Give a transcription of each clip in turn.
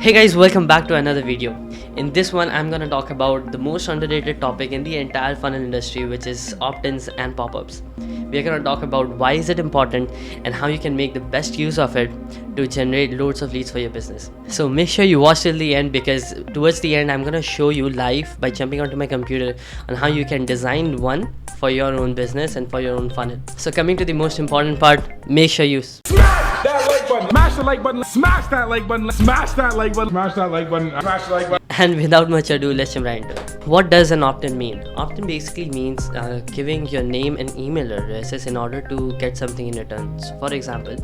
Hey guys, welcome back to another video. In this one, I'm gonna talk about the most underrated topic in the entire funnel industry, which is opt-ins and pop-ups. We're gonna talk about why is it important and how you can make the best use of it to generate loads of leads for your business. So make sure you watch till the end, because towards the end, I'm gonna show you live by jumping onto my computer on how you can design one for your own business and for your own funnel. So coming to the most important part, make sure you smash the like button, smash that like button, smash that like button, smash that like button, smash the like button. And without much ado, let's jump right into it. What does an opt-in mean? Opt-in basically means giving your name and email addresses in order to get something in return. So for example,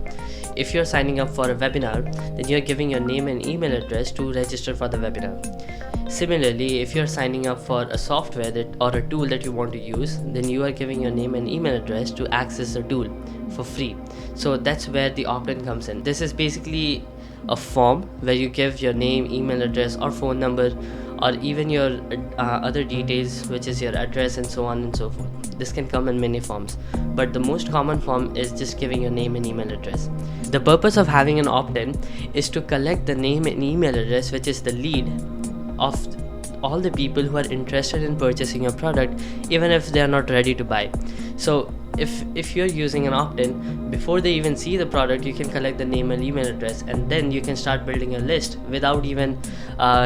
if you're signing up for a webinar, then you're giving your name and email address to register for the webinar. Similarly, if you're signing up for a software or a tool that you want to use, then you are giving your name and email address to access the tool for free. So that's where the opt-in comes in. This is basically a form where you give your name, email address or phone number, or even your other details, which is your address and so on and so forth. This can come in many forms, but the most common form is just giving your name and email address. The purpose of having an opt-in is to collect the name and email address, which is the lead of all the people who are interested in purchasing your product, even if they are not ready to buy. So if you're using an opt-in, before they even see the product, you can collect the name and email address, and then you can start building a list without even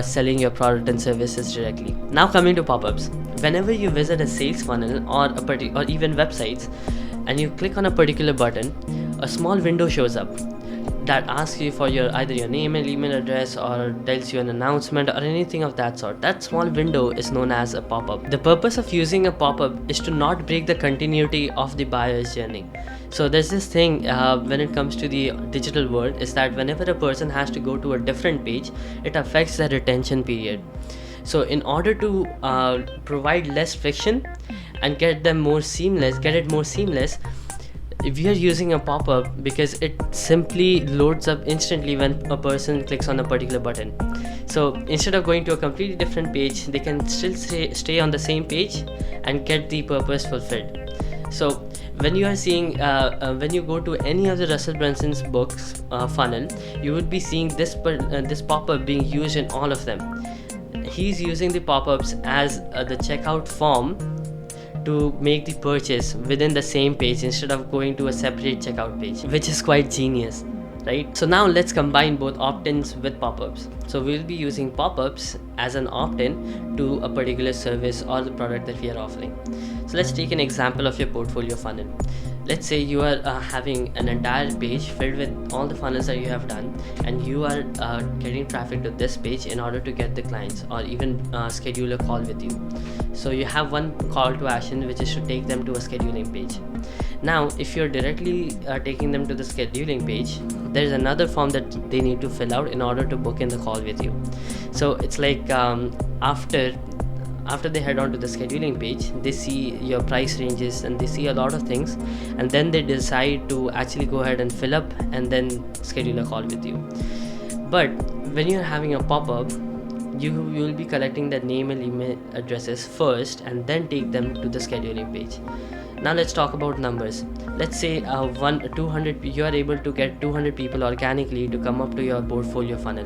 selling your product and services directly. Now coming to pop-ups, whenever you visit a sales funnel or even websites and you click on a particular button, a small window shows up that asks you for either your name and email address, or tells you an announcement or anything of that sort. That small window is known as a pop-up. The purpose of using a pop-up is to not break the continuity of the buyer's journey. So there's this thing when it comes to the digital world, is that whenever a person has to go to a different page, it affects their retention period. So in order to provide less friction and get it more seamless, we are using a pop-up because it simply loads up instantly when a person clicks on a particular button. So instead of going to a completely different page, they can still stay on the same page and get the purpose fulfilled. So when you are seeing when you go to any of the Russell Brunson's books funnel, you would be seeing this pop-up being used in all of them. He's using the pop-ups as the checkout form to make the purchase within the same page instead of going to a separate checkout page, which is quite genius, right? So now let's combine both opt-ins with pop-ups. So we'll be using pop-ups as an opt-in to a particular service or the product that we are offering. So let's take an example of your portfolio funnel. Let's say you are having an entire page filled with all the funnels that you have done, and you are getting traffic to this page in order to get the clients or even schedule a call with you. So you have one call to action, which is to take them to a scheduling page. Now if you're directly taking them to the scheduling page, there is another form that they need to fill out in order to book in the call with you. So it's like after they head on to the scheduling page, they see your price ranges and they see a lot of things, and then they decide to actually go ahead and fill up and then schedule a call with you. But when you're having a pop-up, you will be collecting the name and email addresses first and then take them to the scheduling page. Now let's talk about numbers. Let's say you are able to get 200 people organically to come up to your portfolio funnel.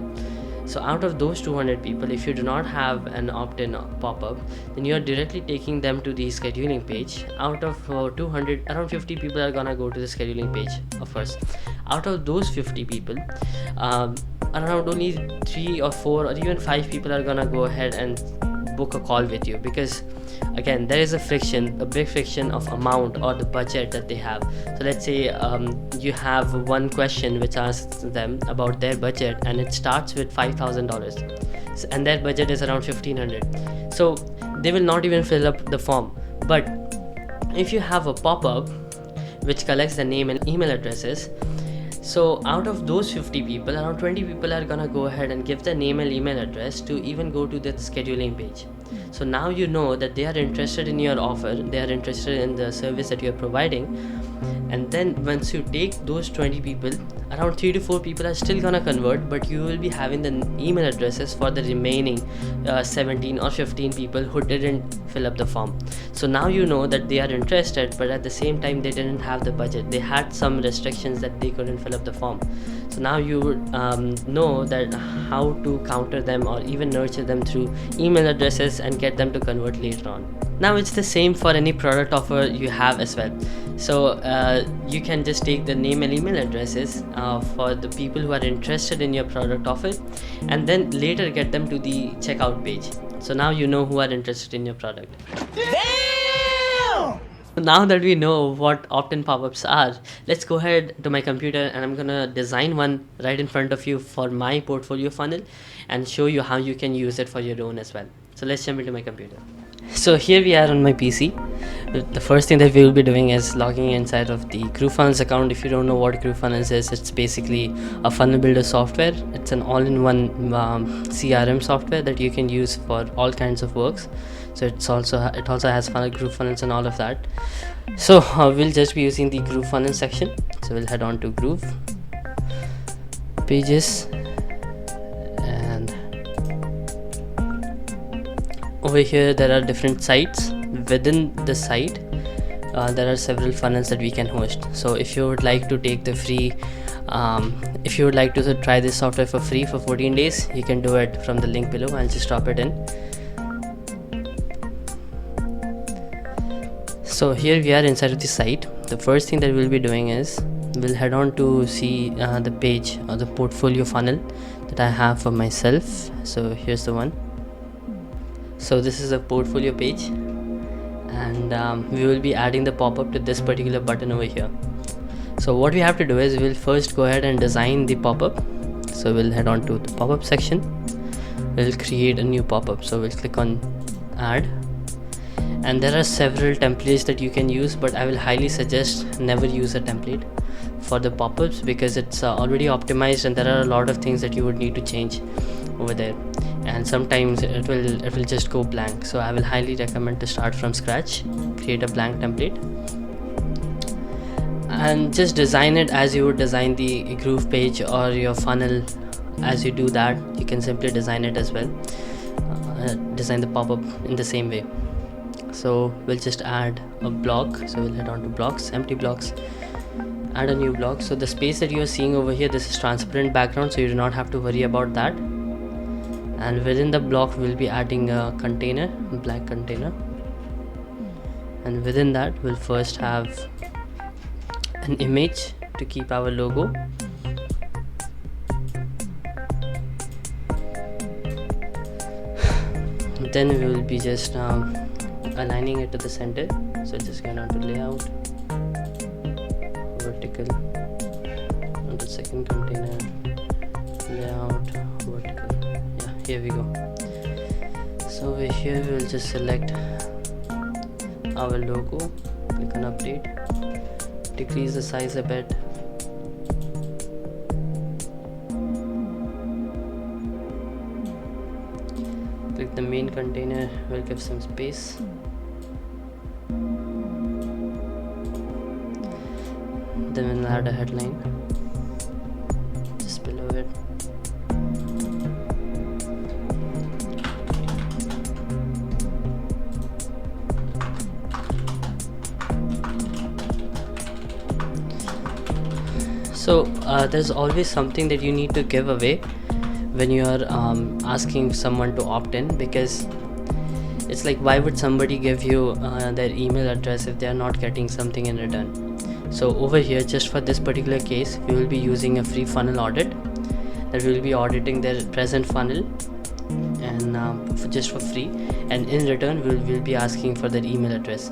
So out of those 200 people, if you do not have an opt-in pop-up, then you are directly taking them to the scheduling page. Out of 200, around 50 people are gonna go to the scheduling page, of course. Out of those 50 people, around only 3 or 4 or even 5 people are gonna go ahead and book a call with you, because again, there is a big friction of amount or the budget that they have. So let's say you have one question which asks them about their budget, and it starts with $5,000 and their budget is around $1,500. So they will not even fill up the form. But if you have a pop-up which collects the name and email addresses, so out of those 50 people, around 20 people are gonna go ahead and give their name and email address to even go to the scheduling page. So now you know that they are interested in your offer, they are interested in the service that you are providing. And then once you take those 20 people, around 3 to 4 people are still gonna convert, but you will be having the email addresses for the remaining 17 or 15 people who didn't fill up the form. So now you know that they are interested, but at the same time they didn't have the budget, they had some restrictions that they couldn't fill up the form. So now you know that how to counter them or even nurture them through email addresses and get them to convert later on. Now it's the same for any product offer you have as well. So you can just take the name and email addresses for the people who are interested in your product offer, and then later get them to the checkout page. So now you know who are interested in your product. Damn! Now that we know what opt-in pop-ups are, let's go ahead to my computer and I'm gonna design one right in front of you for my portfolio funnel and show you how you can use it for your own as well. So let's jump into my computer. So here we are on my PC. The first thing that we will be doing is logging inside of the Groovefunnels account. If you don't know what Groovefunnels is, it's basically a funnel builder software. It's an all-in-one CRM software that you can use for all kinds of works. So it also has Groovefunnels and all of that. So we'll just be using the Groovefunnels section. So we'll head on to Groove pages, and over here there are different sites. Within the site there are several funnels that we can host. So if you would like to take the free if you would like to try this software for free for 14 days, you can do it from the link below. I'll just drop it in. So here we are inside of the site. The first thing that we'll be doing is we'll head on to see the page or the portfolio funnel that I have for myself. So here's the one. So this is a portfolio page, and we will be adding the pop-up to this particular button over here. So what we have to do is we'll first go ahead and design the pop-up. So we'll head on to the pop-up section. We'll create a new pop-up. So we'll click on add, and there are several templates that you can use, but I will highly suggest never use a template for the pop-ups because it's already optimized and there are a lot of things that you would need to change over there, and sometimes it will just go blank. So I will highly recommend to start from scratch, create a blank template, and just design it as you would design the Groove page or your funnel. As you do that, you can simply design it as well, design the pop-up in the same way. So we'll just add a block. So we'll head on to blocks, empty blocks, add a new block. So the space that you are seeing over here, this is transparent background, so you do not have to worry about that. And within the block we'll be adding a container, a black container, and within that we'll first have an image to keep our logo. Then we will be just aligning it to the center. So just get on to layout, vertical, on the second container, layout, vertical. Yeah, here we go. So over here we will just select our logo, click on update, decrease the size a bit, click the main container, we'll give some space, then we'll add a headline just below it. So there's always something that you need to give away when you are asking someone to opt in, because it's like, why would somebody give you their email address if they are not getting something in return? So over here, just for this particular case, we will be using a free funnel audit that will be auditing their present funnel, and just for free, and in return we'll be asking for their email address.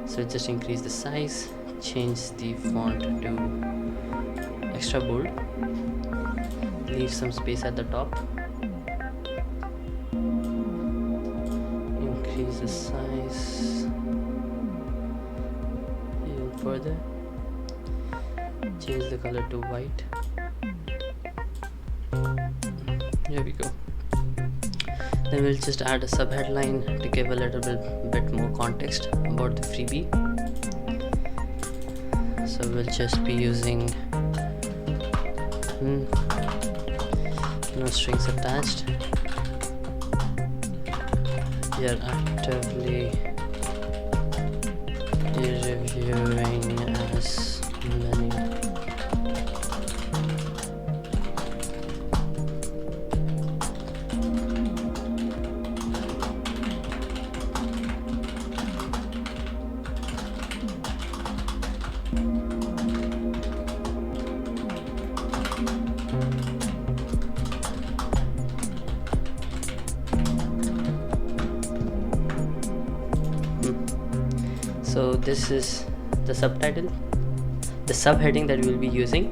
So just increase the size, change the font to extra bold, leave some space at the top, increase the size even further, change the color to white. Here we go. Then we'll just add a subheadline to give a little bit more context about the freebie. So we'll just be using button, no strings attached. We are actively reviewing as many. So this is the subtitle, the subheading that we'll be using,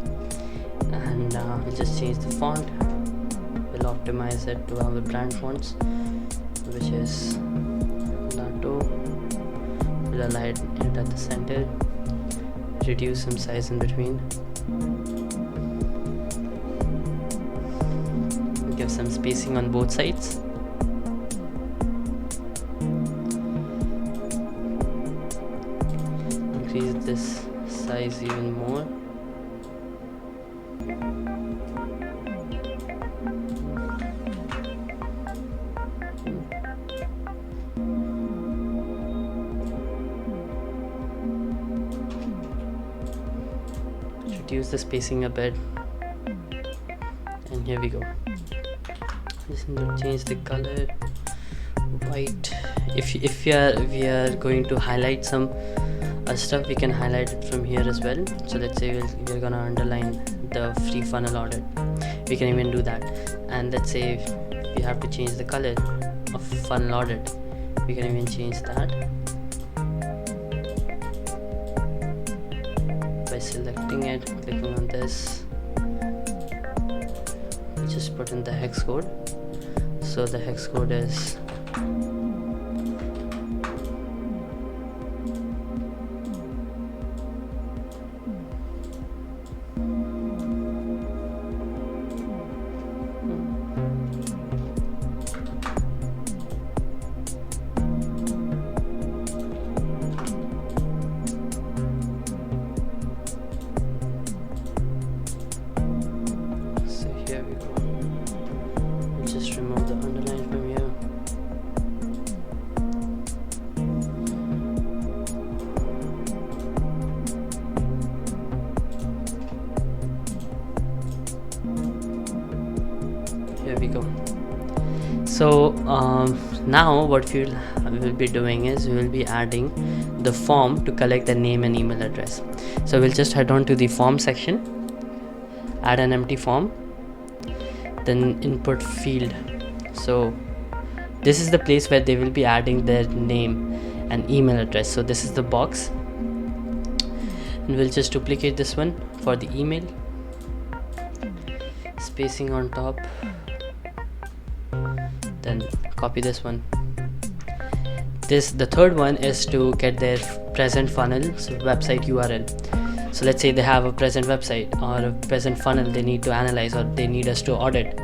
and we'll just change the font. We'll optimize it to our brand fonts, which is Lato. We'll align it at the center, reduce some size in between, give some spacing on both sides. Increase this size even more. Reduce the spacing a bit, and here we go. Just need to change the color white. If we are going to highlight some stuff, we can highlight it from here as well. So let's say we're gonna underline the free funnel audit, we can even do that. And let's say if we have to change the color of funnel audit, we can even change that by selecting it, clicking on this. We just put in the hex code. So the hex code is remove the underline from here. Here we go. So now what we will be doing is we will be adding the form to collect the name and email address. So we'll just head on to the form section, add an empty form, then input field. So this is the place where they will be adding their name and email address. So this is the box, and we'll just duplicate this one for the email, spacing on top, then copy this one. The third one is to get their present funnel, so website URL. So let's say they have a present website or a present funnel they need to analyze or they need us to audit.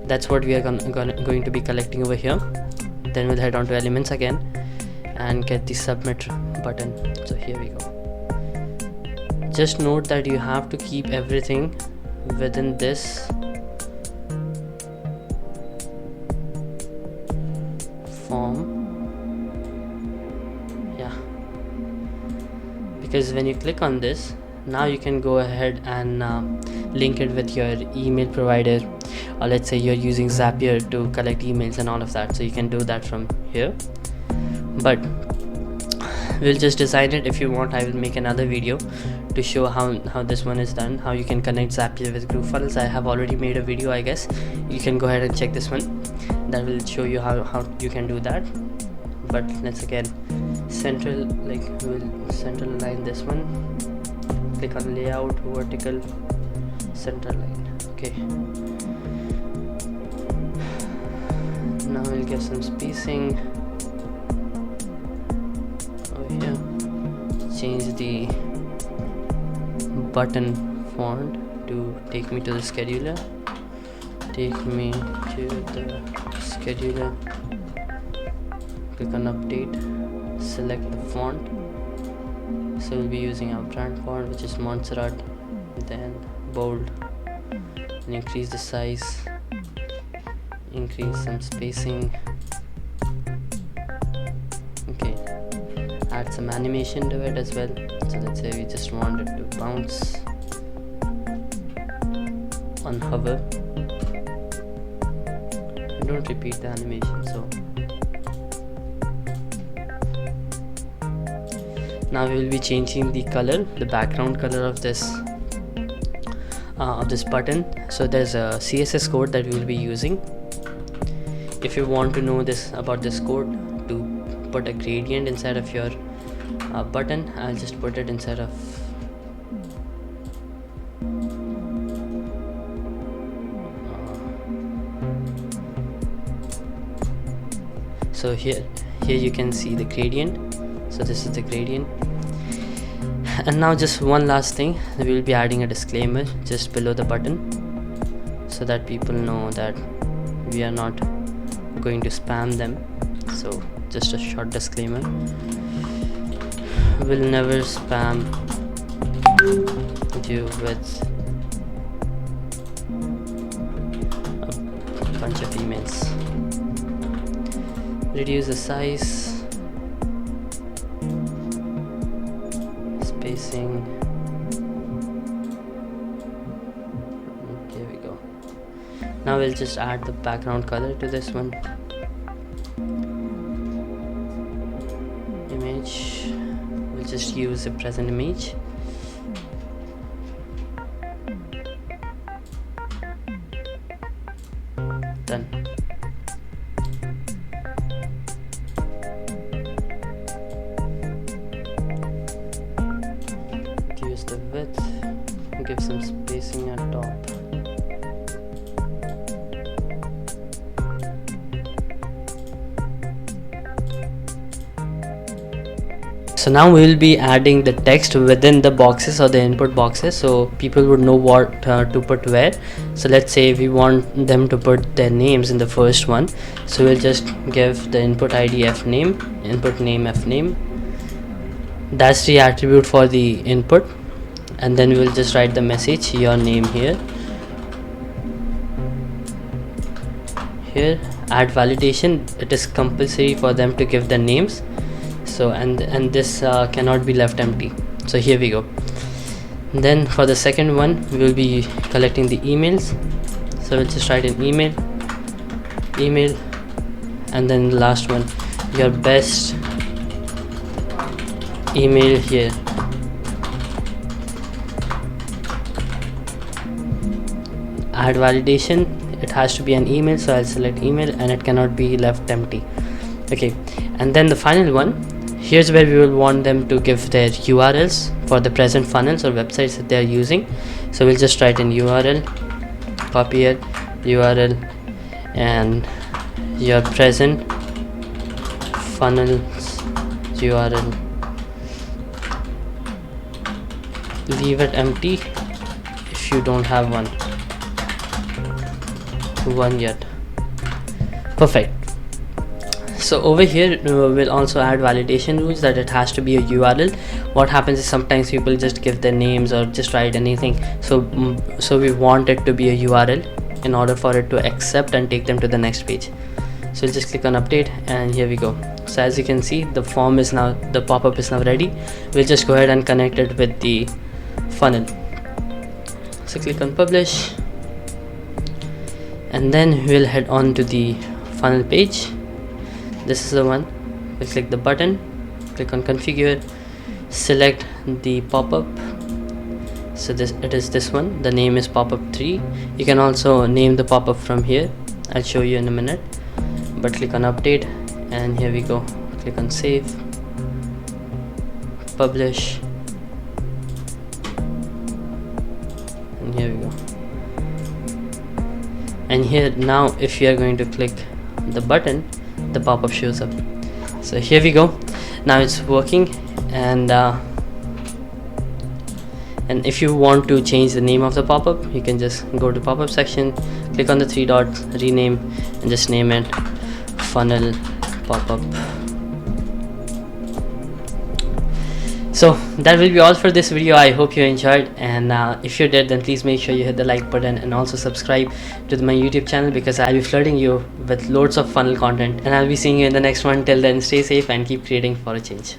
That's what we are going to be collecting over here. Then we'll head on to elements again and get the submit button. So here we go. Just note that you have to keep everything within this form. Yeah, because when you click on this, now you can go ahead and link it with your email provider, or let's say you're using Zapier to collect emails and all of that, so you can do that from here. But we'll just design it. If you want, I will make another video to show how this one is done, how you can connect Zapier with Groovefunnels. I have already made a video, I guess. You can go ahead and check this one. That will show you how you can do that. But let's again central, like we'll central align this one. Click on layout, vertical, center line. Okay, now we'll give some spacing over here. Change the button font to take me to the scheduler. Take me to the scheduler. Click on update, select the font. So we'll be using our brand font, which is Montserrat, then bold, and increase the size, increase some spacing. Okay, add some animation to it as well. So let's say we just want it to bounce on hover. Don't repeat the animation. So now we will be changing the color, the background color of this button. So there's a CSS code that we will be using. If you want to know this about this code to put a gradient inside of your button, I'll just put it inside of so here you can see the gradient. So this is the gradient. And now just one last thing, we will be adding a disclaimer just below the button so that people know that we are not going to spam them. So just a short disclaimer, we'll never spam you with a bunch of emails. Reduce the size, spacing. Here we go. Now we'll just add the background color to this one. Image, we'll just use the present image. Done. Reduce the width, give some spacing at top. So now we will be adding the text within the boxes or the input boxes, so people would know what to put where. So let's say we want them to put their names in the first one, so we'll just give the input ID fname, input name fname. That's the attribute for the input, and then we'll just write the message, your name here. Here, add validation, it is compulsory for them to give the names. So and this cannot be left empty. So here we go. Then for the second one, we will be collecting the emails. So we'll just write an email, and then the last one, your best email here. Add validation, it has to be an email, so I'll select email and it cannot be left empty. Okay, and then the final one, here's where we will want them to give their URLs for the present funnels or websites that they are using. So we'll just write an URL, copy it, URL, and your present funnels URL. Leave it empty if you don't have one yet. Perfect. So over here we'll also add validation rules that it has to be a URL. What happens is sometimes people just give their names or just write anything, so we want it to be a URL in order for it to accept and take them to the next page. So we'll just click on update, and here we go. So as you can see, the form is now, the pop-up is now ready. We'll just go ahead and connect it with the funnel. So click on publish, and then we'll head on to the funnel page. This is the one. We'll click the button, click on configure, select the pop-up. So it is this one, the name is pop-up 3. You can also name the pop-up from here, I'll show you in a minute. But click on update, and here we go. Click on save, publish, and here we go. And here now, if you are going to click the button, the pop-up shows up. So here we go. Now it's working, and if you want to change the name of the pop-up, you can just go to pop-up section, click on the 3 dots, rename, and just name it funnel pop-up. So that will be all for this video. I hope you enjoyed, and if you did, then please make sure you hit the like button and also subscribe to my YouTube channel, because I'll be flooding you with loads of funnel content, and I'll be seeing you in the next one. Till then, stay safe and keep creating for a change.